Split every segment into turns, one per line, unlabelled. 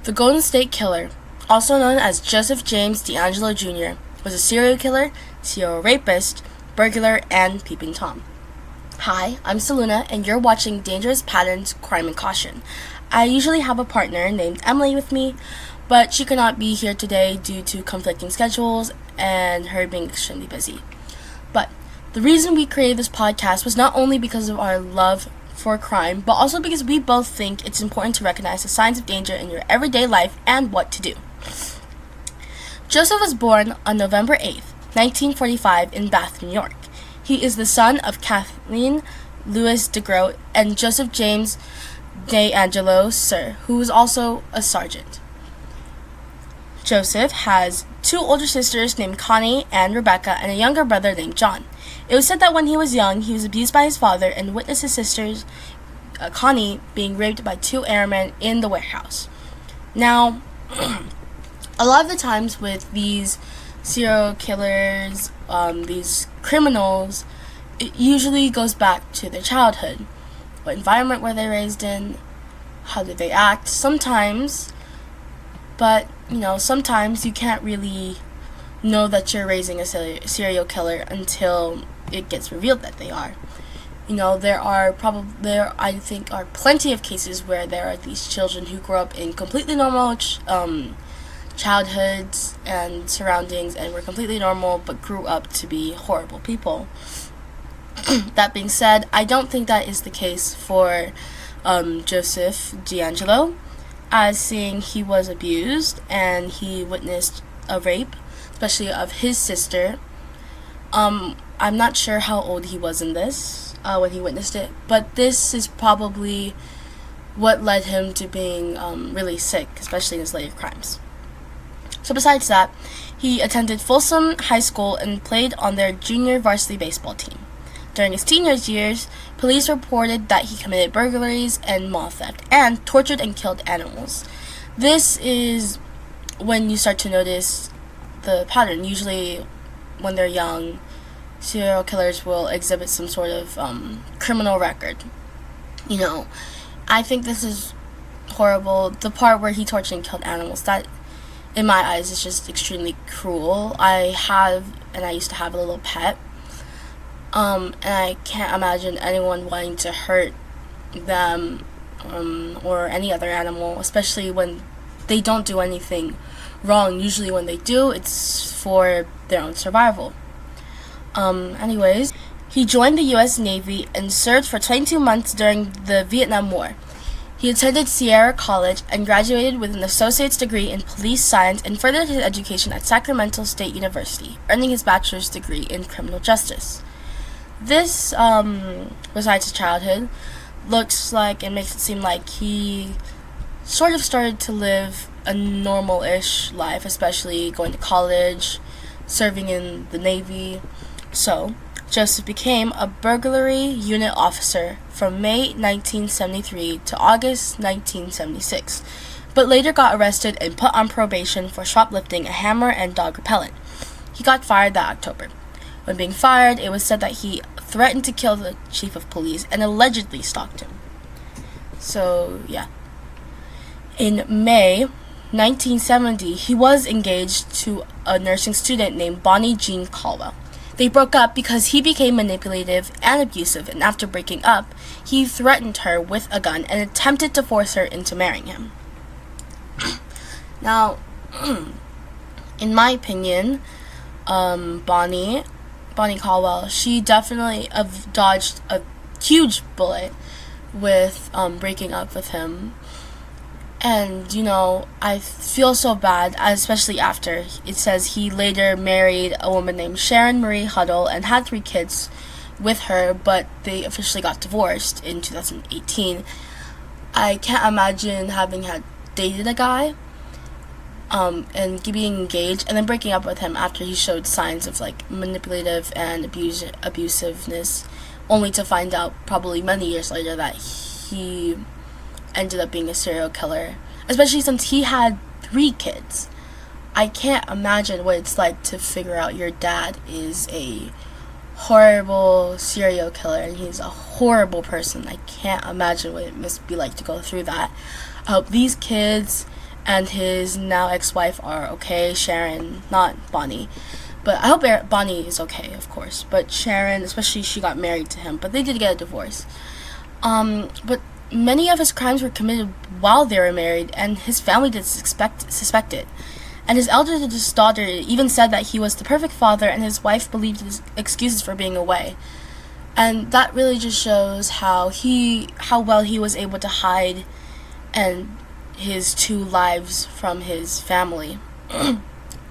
The Golden State Killer, also known as Joseph James DeAngelo Jr., was a serial killer, serial rapist, burglar, and peeping Tom. Hi, I'm Soluna, and you're watching Dangerous Patterns, Crime and Caution. I usually have a partner named Emily with me, but she could not be here today due to conflicting schedules and her being extremely busy. But the reason we created this podcast was not only because of our love for crime, but also because we both think it's important to recognize the signs of danger in your everyday life and what to do. Joseph was born on November 8th, 1945 in Bath, New York. He is the son of Kathleen Louise DeGroat and Joseph James DeAngelo Sir, who was also a sergeant. Joseph has two older sisters named Connie and Rebecca and a younger brother named John. It was said that when he was young, he was abused by his father and witnessed his sisters, Connie, being raped by two airmen in the warehouse. Now, a lot of the times with these serial killers, these criminals, it usually goes back to their childhood. What environment were they raised in? How did they act? Sometimes, but sometimes you can't really know that you're raising a serial killer until it gets revealed that they are. There I think are plenty of cases where there are these children who grow up in completely normal childhoods and surroundings and were completely normal but grew up to be horrible people. That being said, I don't think that is the case for Joseph DeAngelo, as seeing he was abused and he witnessed a rape, especially of his sister. I'm not sure how old he was in this when he witnessed it, but this is probably what led him to being really sick, especially in his later crimes. So besides that, he attended Folsom High School and played on their junior varsity baseball team. During his teenage years, police reported that he committed burglaries and mall theft and tortured and killed animals. This is when you start to notice the pattern. Usually when they're young, serial killers will exhibit some sort of criminal record. I think this is horrible. The part where he tortured and killed animals, that in my eyes is just extremely cruel. I used to have a little pet. And I can't imagine anyone wanting to hurt them or any other animal, especially when they don't do anything wrong. Usually when they do, it's for their own survival. Anyways, he joined the U.S. Navy and served for 22 months during the Vietnam War. He attended Sierra College and graduated with an associate's degree in police science and furthered his education at Sacramento State University, earning his bachelor's degree in criminal justice. This, besides his childhood, looks like and makes it seem like he sort of started to live a normal-ish life, especially going to college, serving in the Navy. So, Joseph became a burglary unit officer from May 1973 to August 1976, but later got arrested and put on probation for shoplifting a hammer and dog repellent. He got fired that October. When being fired, it was said that he threatened to kill the chief of police and allegedly stalked him. So, yeah. In May 1970, he was engaged to a nursing student named Bonnie Jean Caldwell. They broke up because he became manipulative and abusive, and after breaking up, he threatened her with a gun and attempted to force her into marrying him. Now, in my opinion, Bonnie Caldwell, she definitely dodged a huge bullet with breaking up with him. And, I feel so bad, especially after it says he later married a woman named Sharon Marie Huddle and had 3 kids with her, but they officially got divorced in 2018. I can't imagine having had dated a guy and being engaged and then breaking up with him after he showed signs of manipulative and abusiveness, only to find out probably many years later that he ended up being a serial killer, especially since he had 3 kids. I can't imagine what it's like to figure out your dad is a horrible serial killer and he's a horrible person. I can't imagine what it must be like to go through that. I hope these kids and his now ex-wife are okay. Sharon, not Bonnie, but I hope Bonnie is okay, of course. But Sharon, especially, she got married to him, but they did get a divorce. But many of his crimes were committed while they were married, and his family did suspect it. And his eldest daughter even said that he was the perfect father, and his wife believed his excuses for being away. And that really just shows how well he was able to hide and his two lives from his family.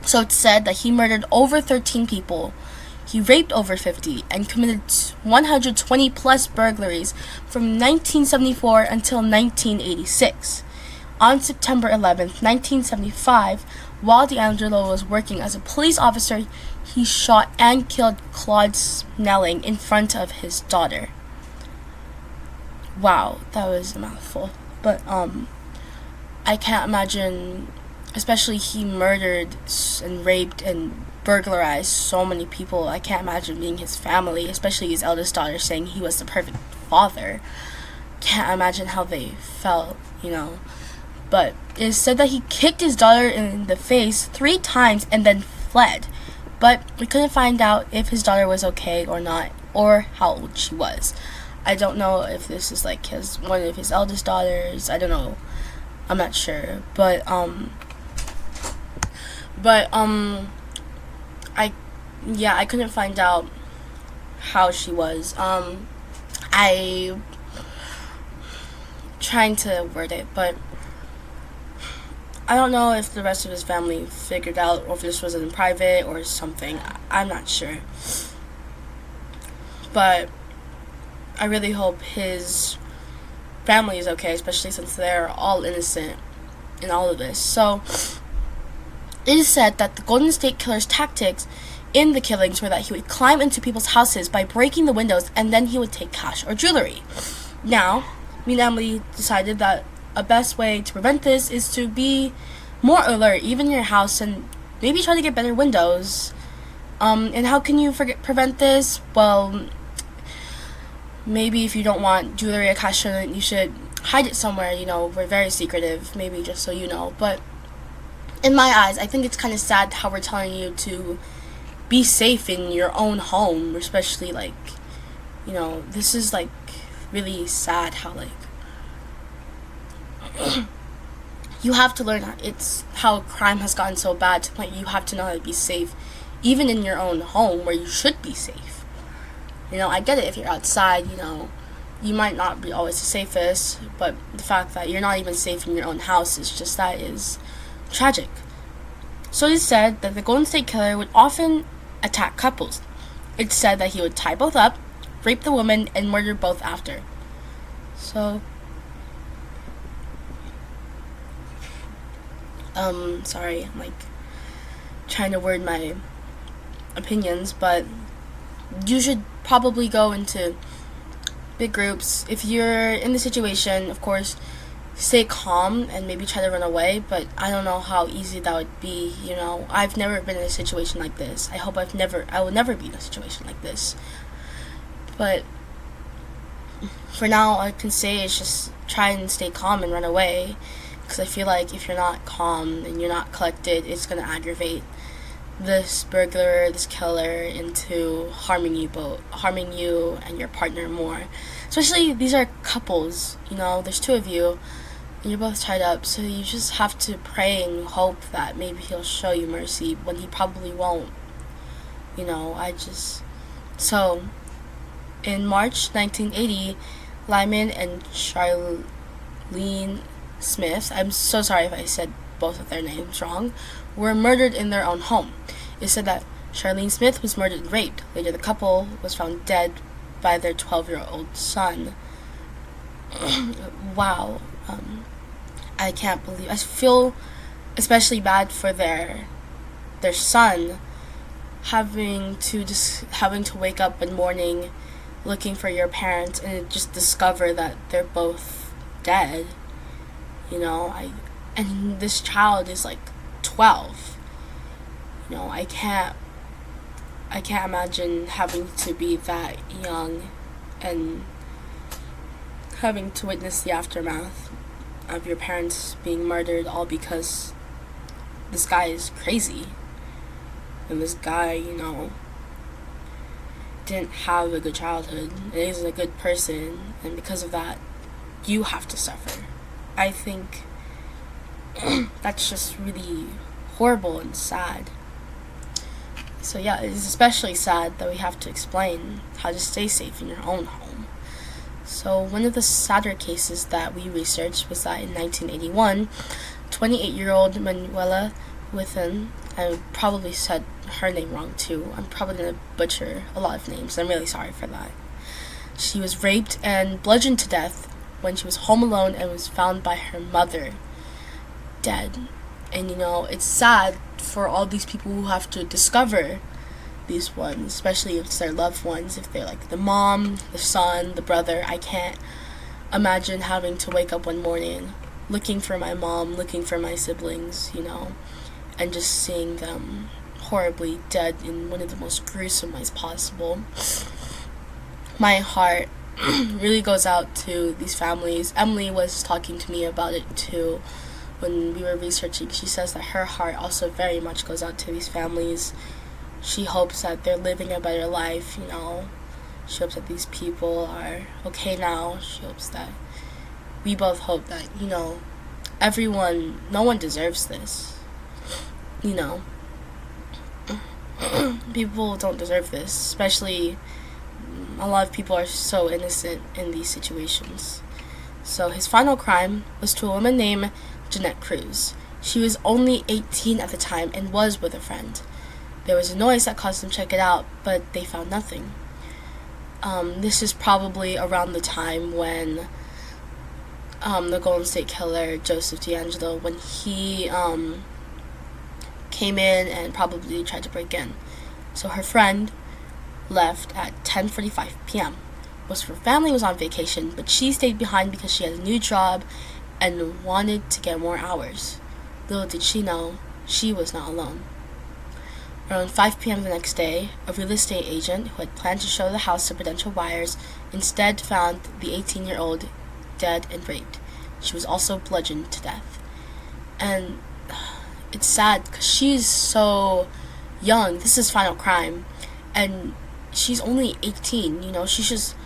So it's said that he murdered over 13 people, he raped over 50, and committed 120 plus burglaries from 1974 until 1986. On September 11th, 1975, while D'Angelo was working as a police officer, he shot and killed Claude Snelling in front of his daughter. Wow, that was a mouthful. But I can't imagine, especially he murdered and raped and burglarized so many people. I can't imagine being his family, especially his eldest daughter, saying he was the perfect father. Can't imagine how they felt, But it is said that he kicked his daughter in the face 3 times and then fled. But we couldn't find out if his daughter was okay or not, or how old she was. I don't know if this is like one of his eldest daughters. I don't know. I'm not sure. But I couldn't find out how she was. I trying to word it, but I don't know if the rest of his family figured out, or if this was in private or something. I'm not sure. But I really hope his family is okay, especially since they're all innocent in all of this. So, it is said that the Golden State Killer's tactics in the killings were that he would climb into people's houses by breaking the windows, and then he would take cash or jewelry. Now, me and Emily decided that a best way to prevent this is to be more alert, even in your house, and maybe try to get better windows. And how can you prevent this? Well, maybe if you don't want jewelry or cash, you should hide it somewhere. We're very secretive, maybe just so you know. But in my eyes, I think it's kind of sad how we're telling you to be safe in your own home, especially this is really sad how you have to learn how crime has gotten so bad to the point you have to know how to be safe, even in your own home where you should be safe. I get it if you're outside, you might not be always the safest, but the fact that you're not even safe in your own house is tragic. So it is said that the Golden State Killer would often attack couples. It's said that he would tie both up, rape the woman, and murder both after. So, sorry, I'm trying to word my opinions, but you should probably go into big groups. If you're in the situation, of course, stay calm and maybe try to run away, but I don't know how easy that would be. I've never been in a situation like this. I hope I will never be in a situation like this. But for now, all I can say is just try and stay calm and run away, because I feel like if you're not calm and you're not collected, it's going to aggravate this burglar, this killer, into harming you and your partner more. Especially, these are couples, there's 2 of you, and you're both tied up, so you just have to pray and hope that maybe he'll show you mercy when he probably won't. So, in March 1980, Lyman and Charlene Smith, I'm so sorry if I said both of their names wrong, were murdered in their own home. It said that Charlene Smith was murdered and raped. Later, the couple was found dead by their 12-year-old son. Wow. I can't believe. I feel especially bad for their son having to wake up in morning looking for your parents and just discover that they're both dead. And this child is 12. I can't imagine having to be that young and having to witness the aftermath. of your parents being murdered all because this guy is crazy. And this guy, didn't have a good childhood and isn't a good person, and because of that, you have to suffer. I think that's just really horrible and sad. So yeah, it's especially sad that we have to explain how to stay safe in your own home. So one of the sadder cases that we researched was that in 1981, 28-year-old Manuela Withen, I probably said her name wrong too. I'm probably going to butcher a lot of names. I'm really sorry for that. She was raped and bludgeoned to death when she was home alone and was found by her mother dead. And it's sad for all these people who have to discover these ones, especially if it's their loved ones, if they're like the mom, the son, the brother. I can't imagine having to wake up one morning looking for my mom, looking for my siblings, and just seeing them horribly dead in one of the most gruesome ways possible. My heart really goes out to these families. Emily was talking to me about it too when we were researching. She says that her heart also very much goes out to these families. She hopes that they're living a better life, She hopes that these people are okay now. She hopes that we both hope that, no one deserves this. People don't deserve this, especially a lot of people are so innocent in these situations. So his final crime was to a woman named Jeanette Cruz. She was only 18 at the time and was with a friend. There was a noise that caused them to check it out, but they found nothing. This is probably around the time when the Golden State Killer, Joseph D'Angelo, when he came in and probably tried to break in. So her friend left at 10:45 p.m. Most of her family was on vacation, but she stayed behind because she had a new job and wanted to get more hours. Little did she know, she was not alone. Around 5 p.m. the next day, a real estate agent who had planned to show the house to potential buyers instead found the 18-year-old dead and raped. She was also bludgeoned to death. And it's sad because she's so young. This is final crime. And she's only 18, she's just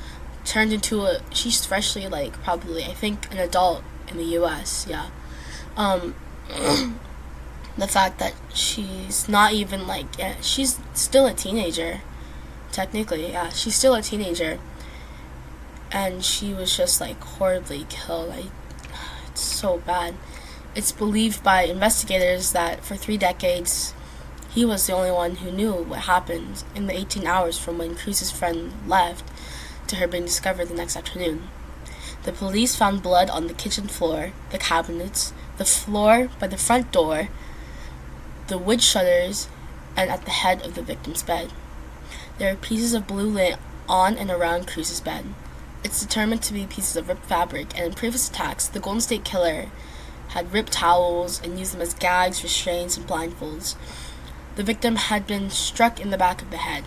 turned into she's freshly, probably, I think, an adult in the U.S., yeah. The fact that she's not even, she's still a teenager, technically, yeah, she's still a teenager, and she was just, horribly killed. It's so bad. It's believed by investigators that for 3 decades, he was the only one who knew what happened in the 18 hours from when Cruz's friend left to her being discovered the next afternoon. The police found blood on the kitchen floor, the cabinets, the floor by the front door, the wood shutters, and at the head of the victim's bed. There are pieces of blue lint on and around Cruz's bed. It's determined to be pieces of ripped fabric, and in previous attacks, the Golden State Killer had ripped towels and used them as gags, restraints, and blindfolds. The victim had been struck in the back of the head.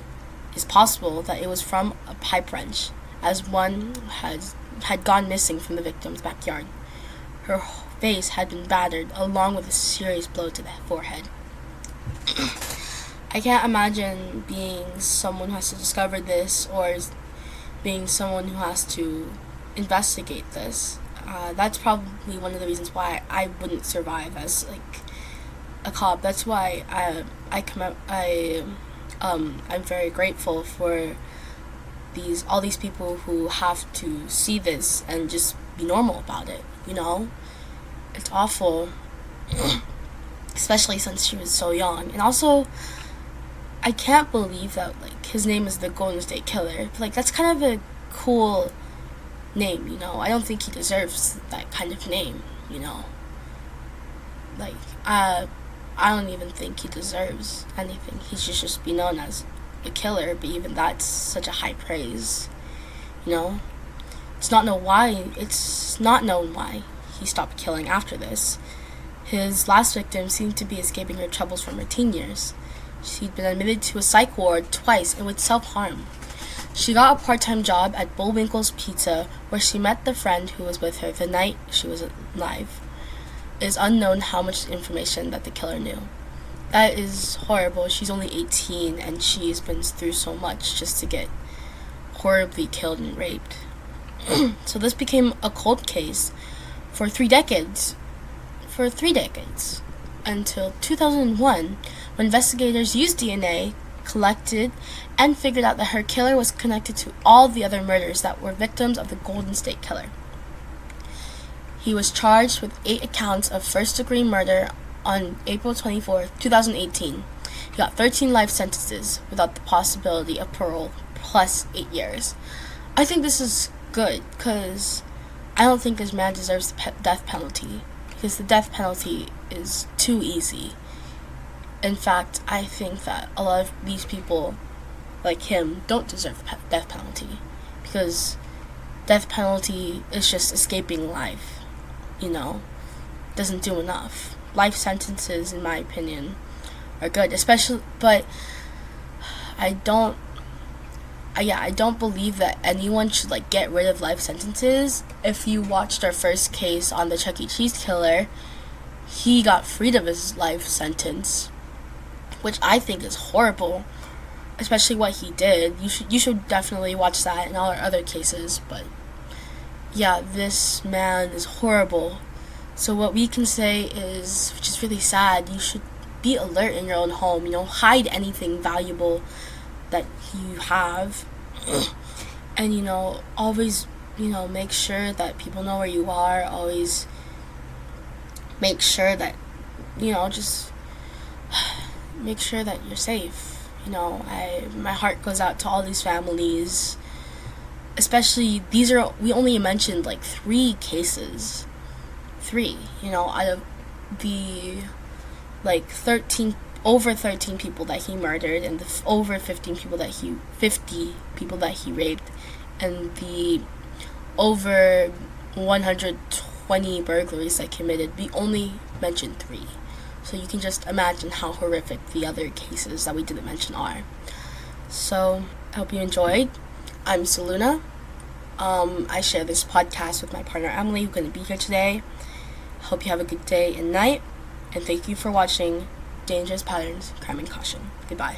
It's possible that it was from a pipe wrench, as one had gone missing from the victim's backyard. Her face had been battered, along with a serious blow to the forehead. I can't imagine being someone who has to discover this, or being someone who has to investigate this. That's probably one of the reasons why I wouldn't survive as a cop. That's why I'm very grateful for all these people who have to see this and just be normal about it. It's awful, especially since she was so young. And also, I can't believe that his name is the Golden State Killer. That's kind of a cool name, I don't think he deserves that kind of name, I don't even think he deserves anything. He should just be known as a killer, but even that's such a high praise, It's not known why he stopped killing after this. His last victim seemed to be escaping her troubles from her teen years. She'd been admitted to a psych ward twice and would self-harm. She got a part-time job at Bullwinkle's Pizza, where she met the friend who was with her the night she was alive. It is unknown how much information that the killer knew. That is horrible. She's only 18 and she's been through so much just to get horribly killed and raped. So this became a cold case for 3 decades. For 3 decades. Until 2001, when investigators used DNA, collected, and figured out that her killer was connected to all the other murders that were victims of the Golden State Killer. He was charged with 8 accounts of first-degree murder on April 24, 2018. He got 13 life sentences without the possibility of parole, plus 8 years. I think this is good, because I don't think this man deserves the death penalty, because the death penalty is too easy. In fact, I think that a lot of these people, like him, don't deserve the death penalty, because death penalty is just escaping life, doesn't do enough. Life sentences, in my opinion, are good, especially, but I don't believe that anyone should get rid of life sentences. If you watched our first case on the Chuck E. Cheese killer, he got freed of his life sentence, which I think is horrible, especially what he did. You should definitely watch that and all our other cases, but yeah, this man is horrible. So what we can say is, which is really sad, you should be alert in your own home, hide anything valuable that you have, and always make sure that people know where you are. Always make sure that just make sure that you're safe. My heart goes out to all these families, especially we only mentioned 3 cases, out of the over 13 people that he murdered, and the over 50 people that he raped, and the over 120 burglaries that committed. We only mentioned 3. So you can just imagine how horrific the other cases that we didn't mention are. So I hope you enjoyed. I'm Soluna. I share this podcast with my partner Emily, who's going to be here today. Hope you have a good day and night, and thank you for watching Dangerous Patterns, Crime and Caution. Goodbye.